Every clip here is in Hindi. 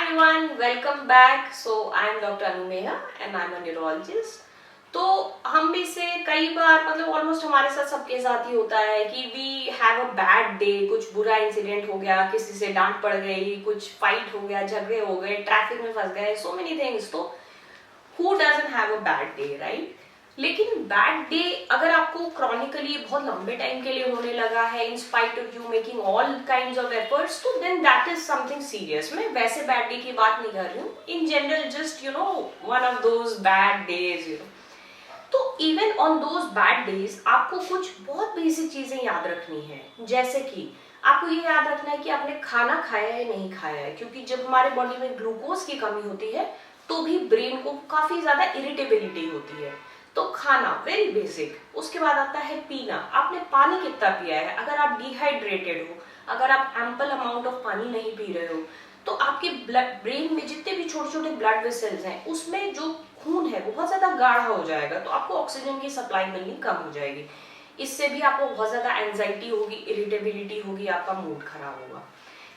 everyone, welcome back. So I am Dr. Anu Meha and I am a neurologist. तो हम भी से कई बार मतलब ऑलमोस्ट हमारे साथ सबके साथ ही होता है कि we have a bad day, कुछ बुरा इंसिडेंट हो गया, किसी से डांट पड़ गई, कुछ फाइट हो गया, झगड़े हो गए, ट्रैफिक में फंस गए, सो मेनी थिंग्स. तो who doesn't have a bad day, right? लेकिन बैड डे अगर आपको क्रॉनिकली बहुत लंबे टाइम के लिए होने लगा है, in spite of you making all kinds of efforts, तो then that is something serious. मैं वैसे बैड डे की बात नहीं कर रही हूँ, in general just one of those bad days. तो even on those bad days आपको कुछ बहुत बेसिक चीजें याद रखनी है. जैसे कि आपको ये याद रखना है कि आपने खाना खाया है नहीं खाया है, क्योंकि जब हमारे बॉडी में ग्लूकोज की कमी होती है तो भी ब्रेन को काफी ज्यादा इरिटेबिलिटी होती है. तो खाना वेरी बेसिक. उसके बाद आता है पीना. आपने पानी कितना पिया है. अगर आप डिहाइड्रेटेड हो, अगर आप एम्पल अमाउंट ऑफ पानी नहीं पी रहे हो, तो आपके ब्रेन में जितने भी छोटे छोटे ब्लड वेसल्स हैं उसमें जो खून है वो बहुत ज्यादा गाढ़ा हो जाएगा, तो आपको ऑक्सीजन की सप्लाई मिलनी कम हो जाएगी. इससे भी आपको बहुत ज्यादा एंजाइटी होगी, इरिटेबिलिटी होगी, आपका मूड खराब होगा.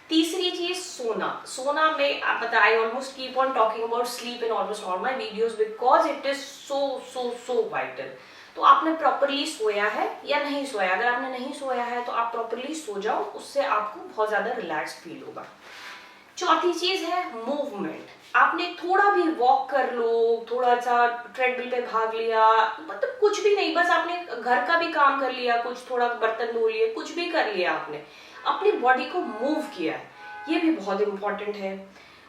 तीसरी चीज सोना. सोना में आप पता, I almost keep on talking about sleep in almost all my videos because it is so vital. तो आपने प्रॉपरली सोया है या नहीं सोया. अगर आपने नहीं सोया है तो आप प्रॉपरली सो जाओ, उससे आपको बहुत ज्यादा रिलैक्स फील होगा. चौथी चीज है मूवमेंट. आपने थोड़ा भी वॉक कर लो, थोड़ा सा ट्रेडमिल पे भाग लिया, मतलब कुछ भी नहीं, बस आपने घर का भी काम कर लिया, कुछ थोड़ा बर्तन धो लिए, कुछ भी कर लिया, आपने अपनी बॉडी को मूव किया है, ये भी बहुत इंपॉर्टेंट है.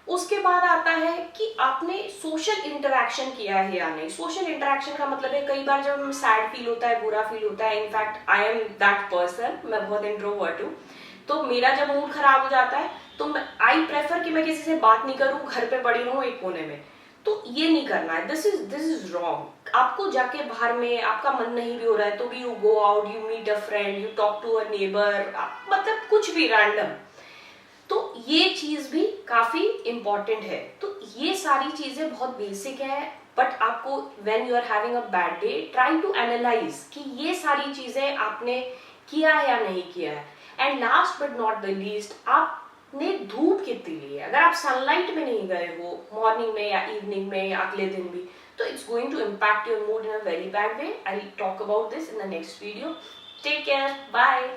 उसके बाद आता है कि आपने सोशल इंटरेक्शन किया है या नहीं. सोशल इंटरेक्शन का मतलब है कई बार जब हमें सैड फील होता है, बुरा फील होता है, in fact I am that person, मैं बहुत इंट्रोवर्ट हूँ, तो मेरा जब मूड खराब हो जाता है तो आई प्रेफर कि मैं किसी से बात नहीं करूं, घर पे पड़ी रहूं एक कोने में. तो ये नहीं करना है. This is wrong. आपको जाके बाहर में आपका मन नहीं भी हो रहा है तो भी you go out, you meet a friend, you talk to a neighbour, मतलब कुछ भी रैंडम. तो ये चीज भी काफी इंपॉर्टेंट है. तो ये सारी चीजें बहुत बेसिक है, बट आपको when you are having a bad day try to analyse कि ये सारी चीजें आपने किया है या नहीं किया है. And last but not the least, आपने धूप कितनी ली है. अगर आप सनलाइट में नहीं गए हो मॉर्निंग में या इवनिंग में या अगले दिन भी, तो it's going to impact your mood in a very bad way. I will talk about this in the next video. Take care, bye.